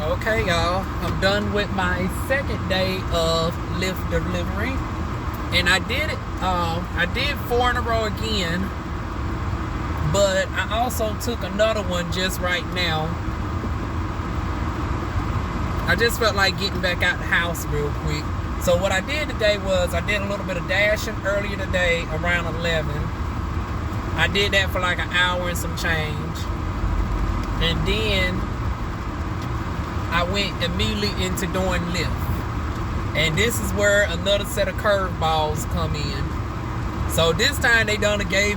Okay, y'all, I'm done with my second day of Lyft delivery, and I did it. I did 4 in a row again, but I also took another one just right now. I just felt like getting back out the house real quick. So what I did today was I did a little bit of dashing earlier today around 11. I did that for like an hour and some change, and then I went immediately into doing Lyft. And this is where another set of curveballs come in. So this time they done gave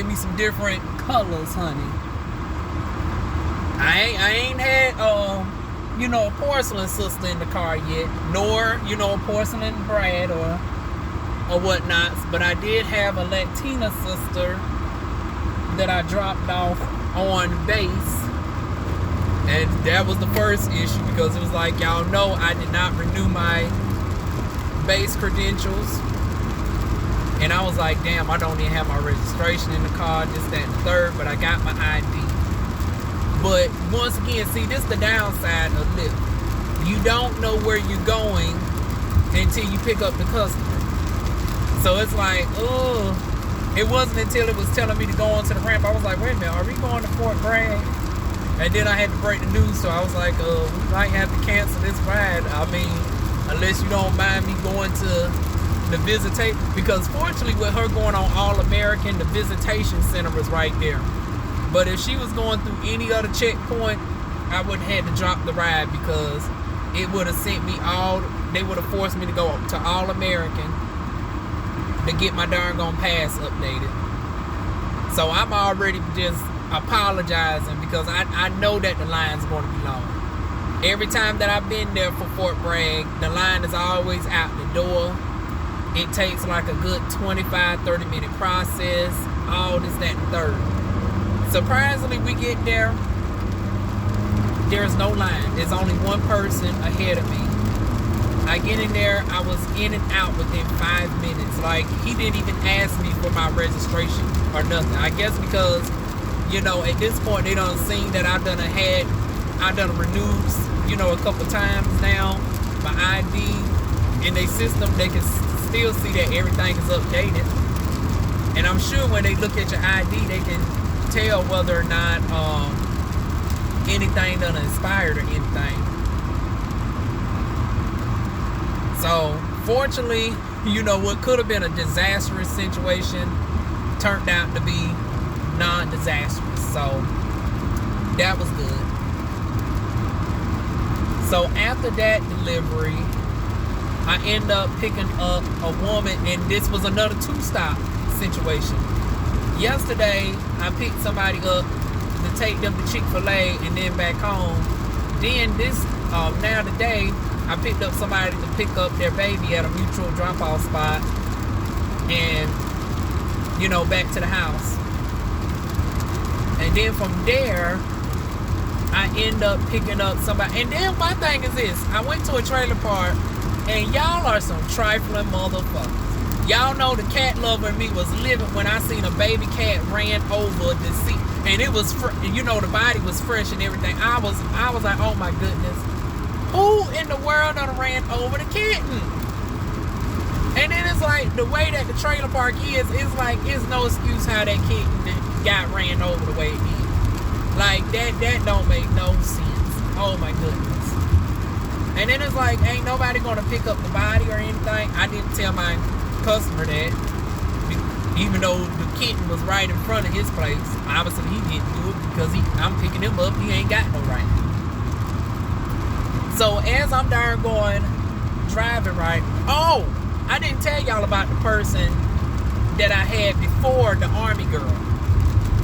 me some different colors, honey. I ain't had a porcelain sister in the car yet, nor a porcelain Brad or whatnot. But I did have a Latina sister that I dropped off on base. And that was the first issue, because it was like, y'all know I did not renew my base credentials. And I was like, damn, I don't even have my registration in the car, this, that, and the third, but I got my ID. But once again, see, this is the downside of Lyft. You don't know where you're going until you pick up the customer. So it's like, oh, it wasn't until it was telling me to go onto the ramp, I was like, wait a minute, are we going to Fort Bragg? And then I had to break the news, so I was like, we might have to cancel this ride. I mean, unless you don't mind me going to the visitation. Because fortunately, with her going on All-American, the visitation center was right there. But if she was going through any other checkpoint, I would have had to drop the ride, because it would have sent me they would have forced me to go to All-American to get my darn gone pass updated. So I'm already just apologizing, because I know that the line's going to be long. Every time that I've been there for Fort Bragg, the line is always out the door. It takes like a good 25-30 minute process, all this, that, and third. Surprisingly, we get there, there's no line. There's only one person ahead of me. I get in there, I was in and out within 5 minutes. Like, he didn't even ask me for my registration or nothing. I guess because, at this point, they done seen that I done renewed, a couple times now, my ID. In their system, they can still see that everything is updated. And I'm sure when they look at your ID, they can tell whether or not anything done expired or anything. So, fortunately, what could have been a disastrous situation turned out to be non-disastrous. So, that was good. So, after that delivery, I end up picking up a woman, and this was another 2-stop situation. Yesterday, I picked somebody up to take them to Chick-fil-A and then back home. Then now today, I picked up somebody to pick up their baby at a mutual drop-off spot and, back to the house. And then from there, I end up picking up somebody. And then my thing is this. I went to a trailer park, and y'all are some trifling motherfuckers. Y'all know the cat lover in me was living when I seen a baby cat ran over the seat. And it was, the body was fresh and everything. I was like, oh my goodness. Who in the world done ran over the kitten? And then it's like, the way that the trailer park is, it's like, it's no excuse how that kitten got ran over the way it did. Like, that don't make no sense. Oh my goodness. And then it's like, ain't nobody gonna pick up the body or anything. I didn't tell my customer that, even though the kitten was right in front of his place. Obviously, he didn't do it because I'm picking him up. He ain't got no right. So as I'm darn going, driving right. Oh, I didn't tell y'all about the person that I had before the Army girl.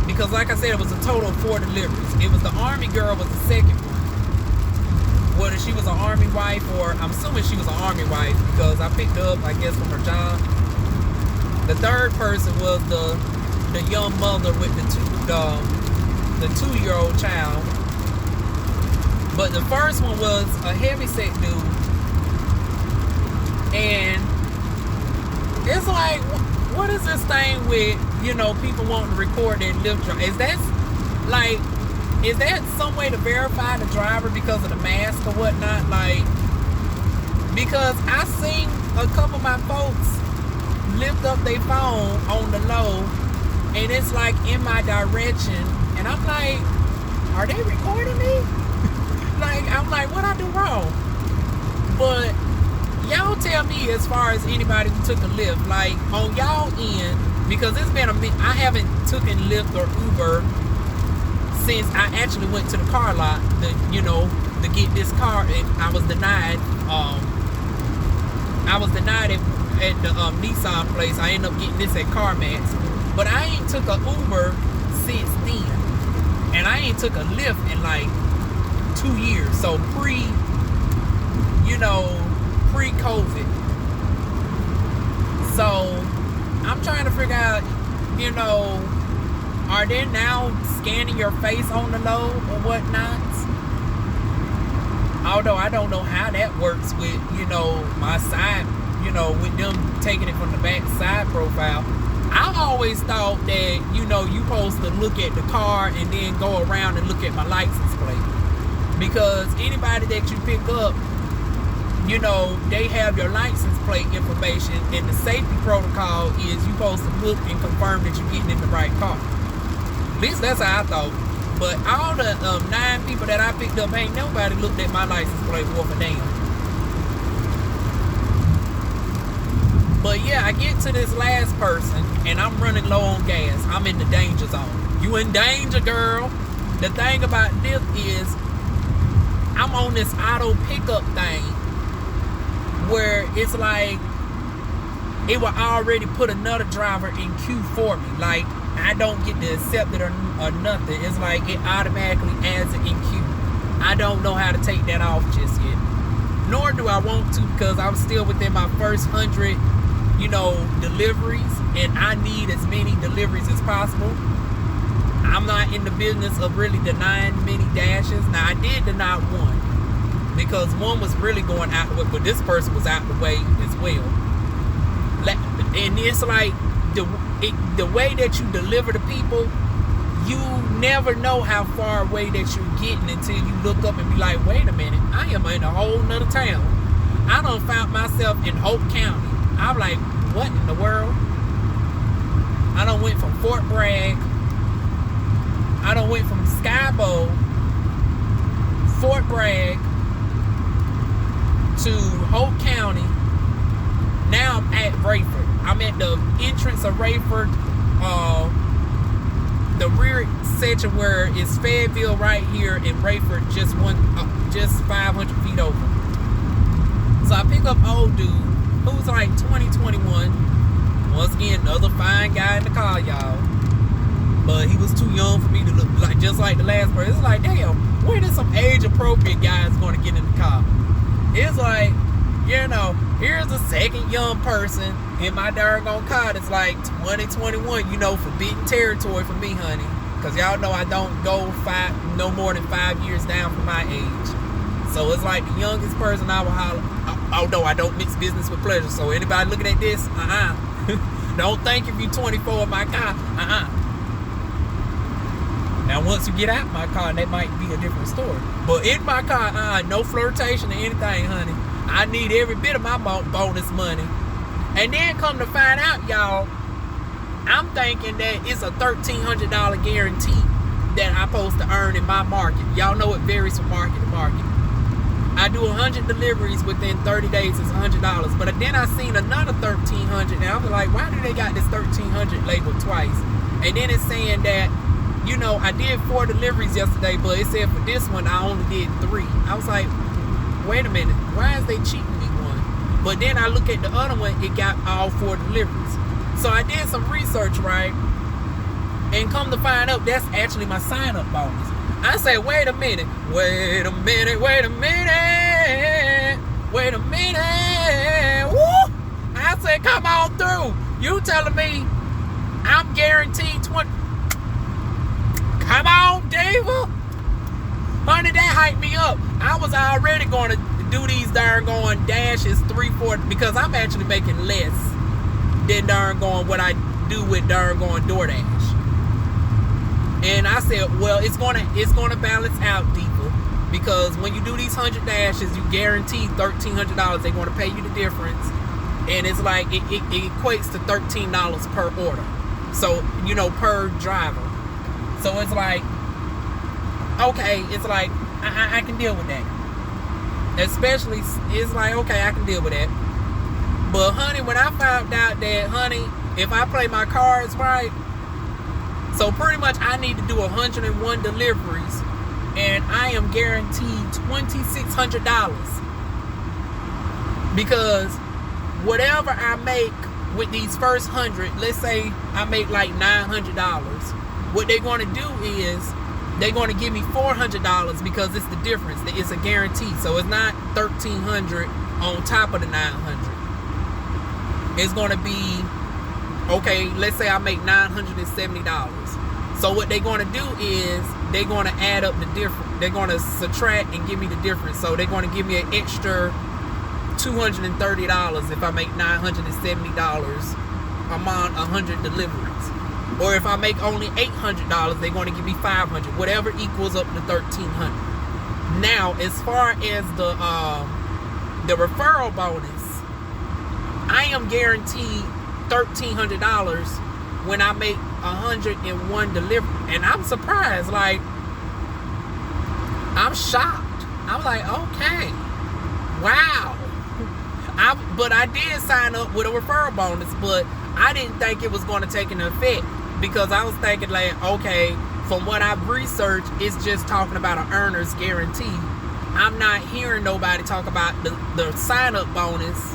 Because like I said, it was a total of 4 deliveries. It was the Army girl was the second one. Whether she was an Army wife, or I'm assuming she was an Army wife, because I picked her up, I guess, from her job. The third person was the young mother with the 2-year-old child. But the first one was a heavyset dude. And it's like, what is this thing with, people wanting to record their Lyft drive? is that some way to verify the driver because of the mask or whatnot? Like, because I seen a couple of my folks lift up their phone on the low, and it's like in my direction, and I'm like, are they recording me? Like, I'm like, what I do wrong? But y'all tell me, as far as anybody who took a Lyft, like on y'all end, because it's been I haven't taken Lyft or Uber since I actually went to the car lot to get this car, and I was denied. At the Nissan place. I ended up getting this at CarMax, but I ain't took a Uber since then, and I ain't took a Lyft in like 2 years. So pre-COVID. So I'm trying to figure out, are they now scanning your face on the low or whatnot? Although I don't know how that works with, my side, with them taking it from the back side profile. I always thought that, you're supposed to look at the car and then go around and look at my license plate. Because anybody that you pick up, they have your license plate information, and the safety protocol is you're supposed to look and confirm that you're getting in the right car. At least that's how I thought. But all the 9 people that I picked up, ain't nobody looked at my license plate worth a damn. But yeah, I get to this last person, and I'm running low on gas. I'm in the danger zone. You in danger, girl. The thing about this is, I'm on this auto pickup thing, where it's like, it will already put another driver in queue for me. Like, I don't get to accept it or nothing. It's like it automatically adds it in queue. I don't know how to take that off just yet. Nor do I want to, because I'm still within my first 100, deliveries, and I need as many deliveries as possible. I'm not in the business of really denying many dashes. Now, I did deny one, because one was really going out the way, but this person was out the way as well. And it's like, the way that you deliver to people, you never know how far away that you're getting until you look up and be like, wait a minute, I am in a whole nother town. I done found myself in Hope County. I'm like, what in the world? I done went from Fort Bragg, I done went from Skybo, Fort Bragg, to Hope County. Now I'm at Rayford. I'm at the entrance of Rayford, the rear section where it's Fayetteville right here, and Rayford just 500 feet over. So I pick up old dude who's like 2021. Once again, another fine guy in the car, y'all. But he was too young for me to look like, just like the last person. It's like, damn, when is some age-appropriate guys going to get in the car? It's like, here's a second young person in my doggone car that's like 2021, forbidden territory for me, honey. Because y'all know I don't go no more than 5 years down from my age. So it's like the youngest person I will holler, although I don't mix business with pleasure. So anybody looking at this, don't think if you're 24 in my car, Now once you get out my car, that might be a different story. But in my car, no flirtation or anything, honey. I need every bit of my bonus money. And then come to find out, y'all, I'm thinking that it's a $1,300 guarantee that I'm supposed to earn in my market. Y'all know it varies from market to market. I do 100 deliveries within 30 days, it's $100. But then I seen another 1,300, and I was like, why do they got this 1,300 labeled twice? And then it's saying that, I did 4 deliveries yesterday, but it said for this one, I only did 3. I was like, wait a minute, why is they cheating me one? But then I look at the other one, it got all 4 deliveries. So I did some research, right? And come to find out, that's actually my sign-up bonus. I said, wait a minute. Woo! I said, come on through. You telling me I'm guaranteed 20. Come on, Diva. Honey, that hyped me up. I was already going to do these darn going dashes 3-4 because I'm actually making less than darn going what I do with darn going DoorDash. And I said, well, it's gonna balance out, Diva, because when you do these 100 dashes, you guarantee $1,300. They're gonna pay you the difference, and it's like it equates to $13 per order. So per driver. So it's like, okay, it's like I can deal with that. Especially, it's like, okay, I can deal with that. But honey, when I found out that, honey, if I play my cards right, so pretty much I need to do 101 deliveries, and I am guaranteed $2,600, because whatever I make with these first 100, let's say I make like $900, what they're going to do is they're going to give me $400 because it's the difference. It's a guarantee. So it's not $1,300 on top of the $900. It's going to be, okay, let's say I make $970. So what they're going to do is they're going to add up the difference. They're going to subtract and give me the difference. So they're going to give me an extra $230 if I make $970 among 100 deliveries. Or if I make only $800, they're going to give me $500, whatever equals up to $1,300. Now, as far as the referral bonus, I am guaranteed $1,300 when I make 101 delivery. And I'm surprised, like, I'm shocked. I'm like, okay, wow. But I did sign up with a referral bonus, but I didn't think it was going to take an effect, because I was thinking, like, okay, from what I've researched, it's just talking about an earner's guarantee. I'm not hearing nobody talk about the sign-up bonus.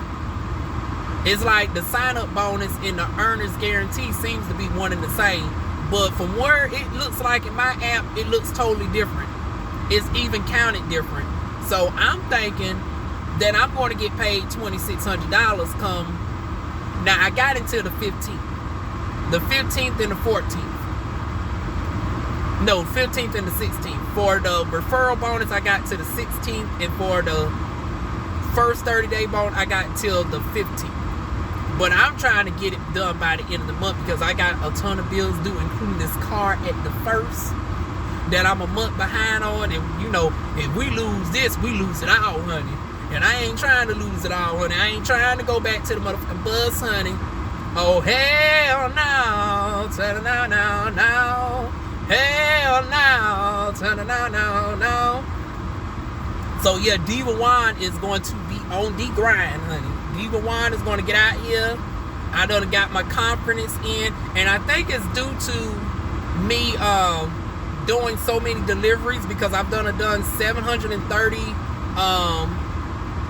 It's like the sign-up bonus and the earner's guarantee seems to be one and the same. But from where it looks like in my app, it looks totally different. It's even counted different. So I'm thinking that I'm going to get paid $2,600 come. Now, I got until the 15th. The 15th and the 14th. No, 15th and the 16th. For the referral bonus, I got to the 16th. And for the first 30-day bonus, I got till the 15th. But I'm trying to get it done by the end of the month, because I got a ton of bills due, including this car at the first that I'm a month behind on. And, if we lose this, we lose it all, honey. And I ain't trying to lose it all, honey. I ain't trying to go back to the motherfucking bus, honey. Oh, hell no. No, no, no. Hell no. No, no, no. So, yeah, DivaWuan is going to be on the grind, honey. DivaWuan is going to get out here. I done got my confidence in. And I think it's due to me doing so many deliveries, because I've done 730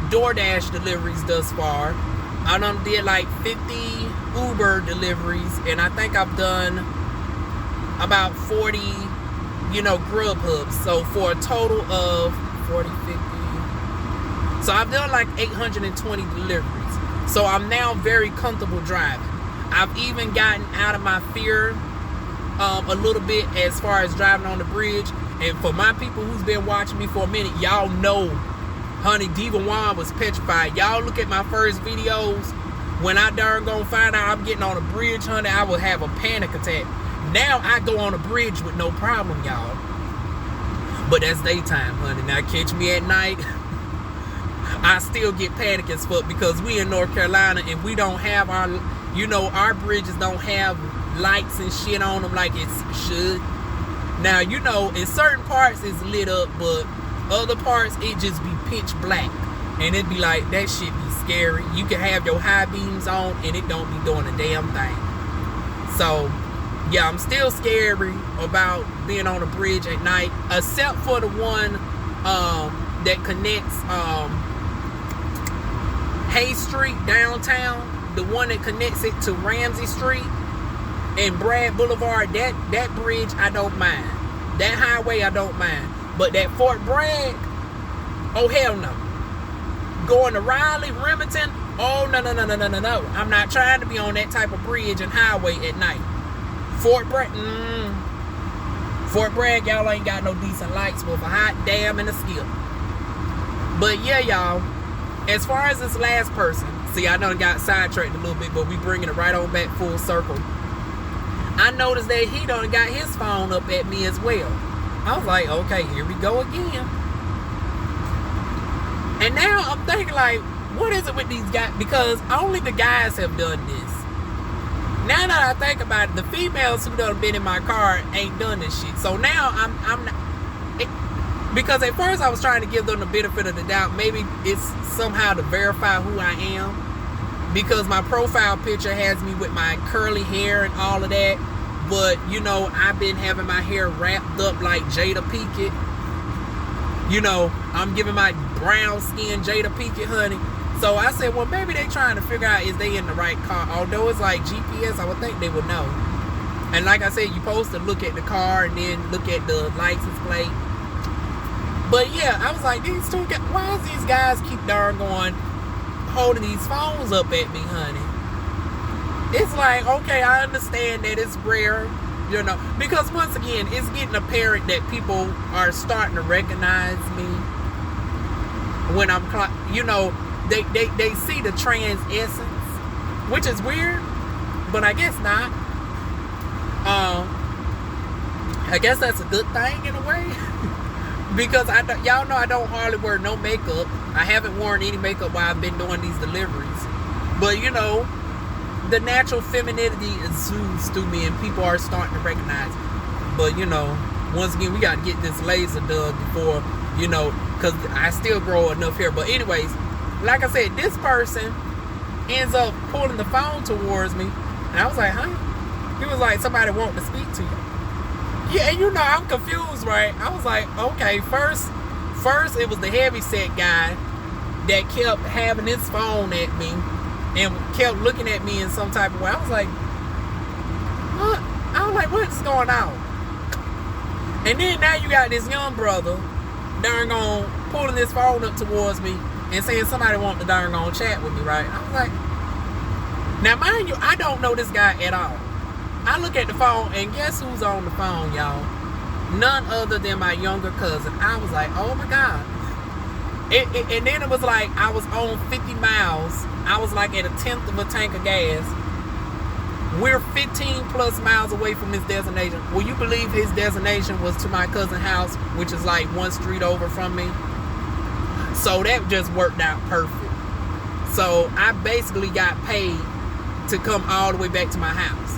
DoorDash deliveries thus far. I done did like 50 Uber deliveries, and I think I've done about 40, Grubhubs. So for a total of 40, 50. So I've done like 820 deliveries. So I'm now very comfortable driving. I've even gotten out of my fear a little bit as far as driving on the bridge. And for my people who's been watching me for a minute, y'all know, honey, DivaWuan was petrified. Y'all look at my first videos. When I darn gonna find out I'm getting on a bridge, honey, I will have a panic attack. Now I go on a bridge with no problem, y'all. But that's daytime, honey. Now catch me at night, I still get panic as fuck, because we in North Carolina and we don't have our bridges don't have lights and shit on them like it should. Now, in certain parts it's lit up, but other parts it just be pitch black, and it be like, that shit be scary. You can have your high beams on and it don't be doing a damn thing. So yeah, I'm still scary about being on a bridge at night, except for the one that connects Hay Street downtown, the one that connects it to Ramsey Street and Brad Boulevard. That bridge I don't mind. That highway I don't mind. But that Fort Bragg, oh hell no. Going to Raleigh, Remington, oh no. I'm not trying to be on that type of bridge and highway at night. Fort Bragg, y'all ain't got no decent lights with a hot damn and a skip. But yeah, y'all, as far as this last person, see, I done got sidetracked a little bit, but we bringing it right on back full circle. I noticed that he done got his phone up at me as well. I was like, okay, here we go again. And now I'm thinking like, what is it with these guys? Because only the guys have done this. Now that I think about it, the females who done been in my car ain't done this shit. So now I'm not, because at first I was trying to give them the benefit of the doubt. Maybe it's somehow to verify who I am, because my profile picture has me with my curly hair and all of that. But you know, I've been having my hair wrapped up like Jada Pinkett. You know, I'm giving my brown skin Jada Pinkett, honey. So I said, well, maybe they trying to figure out is they in the right car. Although it's like GPS, I would think they would know. And like I said, you're supposed to look at the car and then look at the license plate. But yeah, I was like, these two guys, why is these guys keep darn going holding these phones up at me, honey? It's like, okay, I understand that it's rare, you know, because once again, it's getting apparent that people are starting to recognize me when I'm, you know, they see the trans essence, which is weird, but I guess not. I guess that's a good thing in a way. Because y'all know I don't hardly wear no makeup. I haven't worn any makeup while I've been doing these deliveries. But you know, the natural femininity exudes through me and people are starting to recognize it. But you know, once again, we got to get this laser done before, you know, because I still grow enough hair. But anyways, like I said, this person ends up pulling the phone towards me. And I was like, huh? He was like, somebody want to speak to you. Yeah, and you know, I'm confused, right? I was like, okay, first it was the heavyset guy that kept having his phone at me and kept looking at me in some type of way. I was like, what? I was like, what's going on? And then now you got this young brother darn gone pulling his phone up towards me and saying somebody want to darn gone chat with me, right? I was like, now mind you, I don't know this guy at all. I look at the phone, and guess who's on the phone, y'all? None other than my younger cousin. I was like, oh my God. And then it was like, I was on 50 miles. I was like at 1/10 of a tank of gas. We're 15 plus miles away from his destination. Will you believe his destination was to my cousin's house, which is like one street over from me? So that just worked out perfect. So I basically got paid to come all the way back to my house.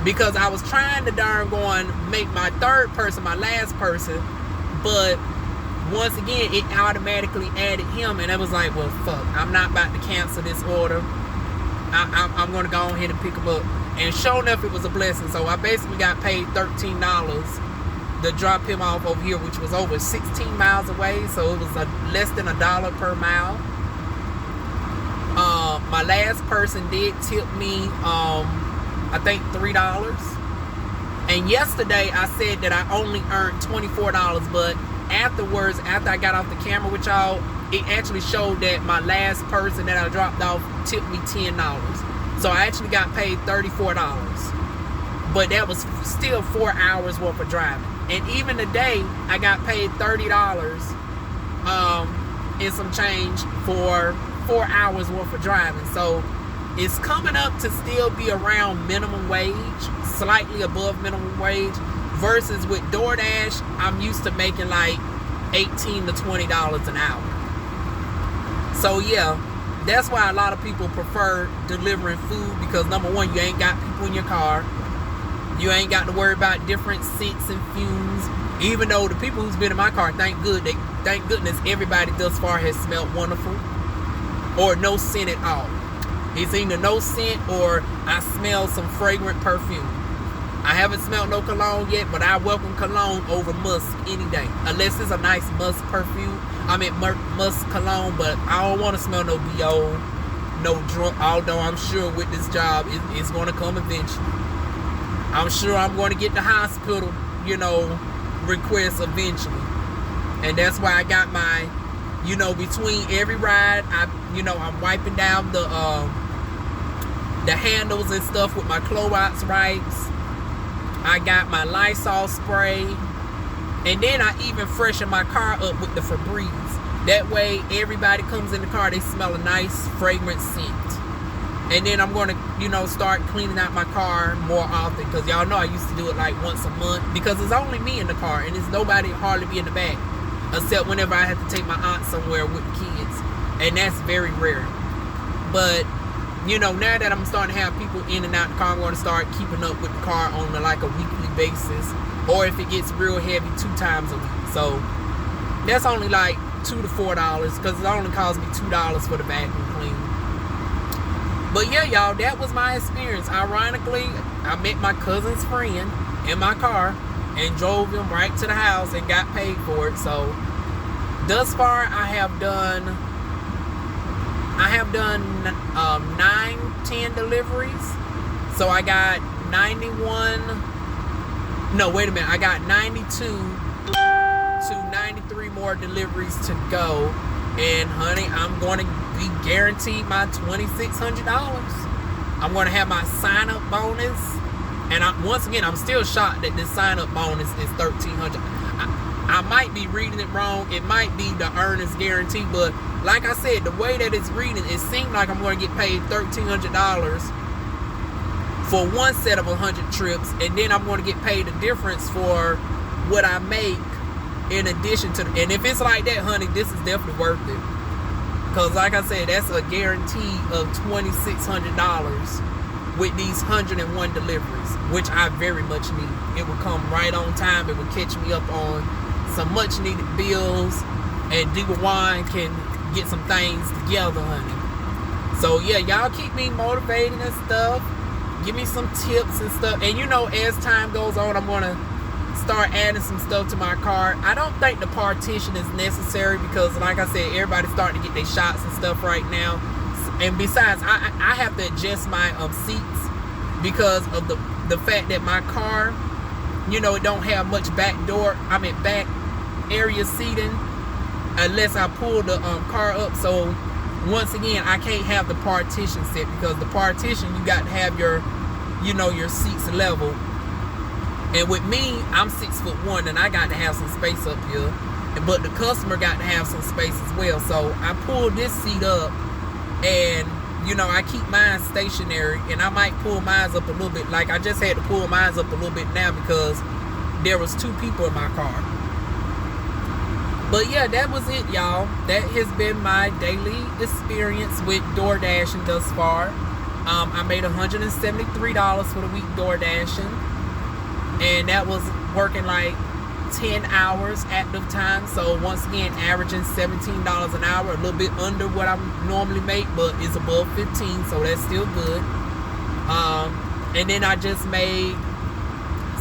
Because I was trying to darn go and make my third person my last person, but once again it automatically added him, and I was like, well, fuck, I'm not about to cancel this order. I'm going to go ahead and pick him up. And sure enough, it was a blessing. So I basically got paid $13 to drop him off over here, which was over 16 miles away. So it was less than $1 per mile. My last person did tip me I think $3. And yesterday I said that I only earned $24, but afterwards, after I got off the camera with y'all, it actually showed that my last person that I dropped off tipped me $10. So I actually got paid $34. But that was still 4 hours worth of driving. And even today, I got paid $30 and some change for 4 hours worth of driving. So it's coming up to still be around minimum wage, slightly above minimum wage, versus with DoorDash, I'm used to making like $18 to $20 an hour. So yeah, that's why a lot of people prefer delivering food, because number one, you ain't got people in your car. You ain't got to worry about different scents and fumes. Even though the people who's been in my car, thank goodness, everybody thus far has smelled wonderful, or no scent at all. It's either no scent or I smell some fragrant perfume. I haven't smelled no cologne yet, but I welcome cologne over musk any day. Unless it's a nice musk perfume. I mean musk cologne, but I don't want to smell no BO, no drunk. Although I'm sure with this job, it's going to come eventually. I'm sure I'm going to get the hospital, you know, request eventually. And that's why I got my, you know, between every ride, I'm wiping down the handles and stuff with my Clorox wipes. I got my Lysol spray, and then I even freshen my car up with the Febreze. That way, everybody comes in the car, they smell a nice fragrant scent. And then I'm going to, you know, start cleaning out my car more often, because y'all know I used to do it like once a month, because it's only me in the car and there's nobody hardly be in the back, except whenever I have to take my aunt somewhere with the kids, and that's very rare. But you know, now that I'm starting to have people in and out the car, I'm going to start keeping up with the car on like a weekly basis, or if it gets real heavy, 2 times a week. So that's only like $2 to $4, because it only costs me $2 for the vacuum clean. But yeah, y'all, that was my experience. Ironically, I met my cousin's friend in my car and drove him right to the house and got paid for it. So thus far, I have done 9-10 deliveries. So I got 91. No, wait a minute. I got 92 to 93 more deliveries to go. And honey, I'm going to be guaranteed my $2,600. I'm going to have my sign-up bonus. And once again, I'm still shocked that this sign-up bonus is $1,300. I might be reading it wrong. It might be the earner's guarantee. But like I said, the way that it's reading, it seemed like I'm going to get paid $1,300 for one set of 100 trips. And then I'm going to get paid the difference for what I make in addition to, and if it's like that, honey, this is definitely worth it. Because like I said, that's a guarantee of $2,600 with these 101 deliveries, which I very much need. It will come right on time. It will catch me up on some much needed bills, and DivaWuan can get some things together, honey. So yeah, y'all keep me motivated and stuff. Give me some tips and stuff. And you know, as time goes on, I'm going to start adding some stuff to my car. I don't think the partition is necessary, because like I said, everybody's starting to get their shots and stuff right now. And besides, I have to adjust my seats because of the fact that my car, you know, it don't have much back area seating unless I pull the car up. So once again, I can't have the partition set, because the partition, you got to have your, you know, your seats level. And with me, I'm 6'1", and I got to have some space up here. But the customer got to have some space as well. So I pulled this seat up, and you know, I keep mine stationary, and I might pull mine up a little bit. Like I just had to pull mine up a little bit now because there was 2 people in my car. But yeah, that was it, y'all. That has been my daily experience with DoorDashing thus far. I made $173 for the week DoorDashing. And that was working like 10 hours active time. So once again, averaging $17 an hour, a little bit under what I normally make, but it's above 15, so that's still good. And then I just made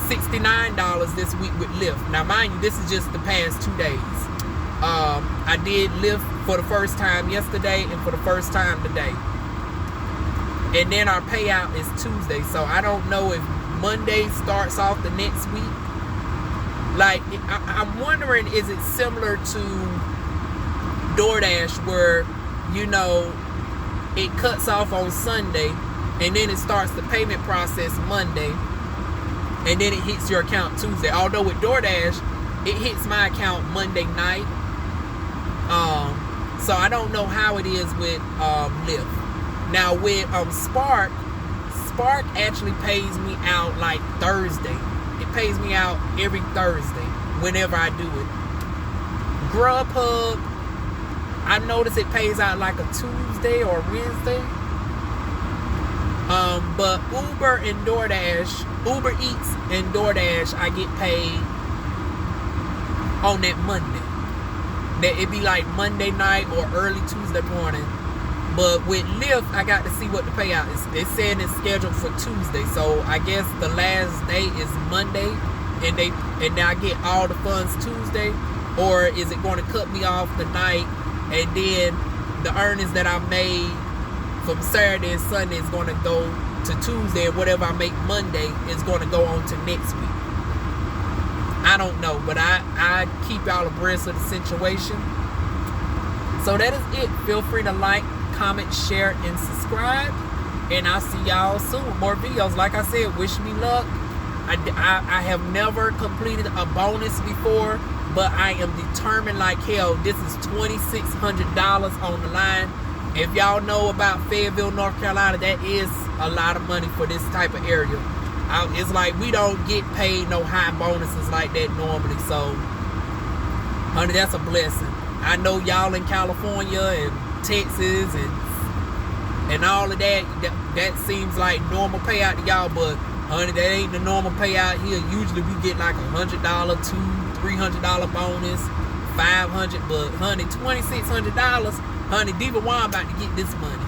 $69 this week with Lyft. Now mind you, this is just the past 2 days. I did Lyft for the first time yesterday and for the first time today. And then our payout is Tuesday, so I don't know if Monday starts off the next week. Like, I'm wondering, is it similar to DoorDash where, you know, it cuts off on Sunday and then it starts the payment process Monday and then it hits your account Tuesday? Although with DoorDash, it hits my account Monday night. So I don't know how it is with Lyft. Now with Spark actually pays me out like Thursday. It pays me out every Thursday whenever I do it. Grubhub, I notice it pays out like a Tuesday or Wednesday. But Uber and DoorDash, Uber Eats and DoorDash, I get paid on that Monday. That it be like Monday night or early Tuesday morning. But with Lyft, I got to see what the payout is. They said it's scheduled for Tuesday, so I guess the last day is Monday, and I get all the funds Tuesday, or is it going to cut me off the night, and then the earnings that I made from Saturday and Sunday is going to go to Tuesday, and whatever I make Monday is going to go on to next week. I don't know, but I keep y'all abreast of the situation. So that is it. Feel free to like, comment, share, and subscribe, and I'll see y'all soon with more videos. Like I said, wish me luck. I have never completed a bonus before, but I am determined like hell. This is $2,600 on the line, If y'all know about Fayetteville, North Carolina, that is a lot of money for this type of area. It's like we don't get paid no high bonuses like that normally. So, honey, that's a blessing. I know y'all in California and Texas and all of that seems like normal payout to y'all, but honey, that ain't the normal payout here. Usually we get like $100, $300 bonus, $500, but honey, $2,600. Honey, DivaWuan about to get this money.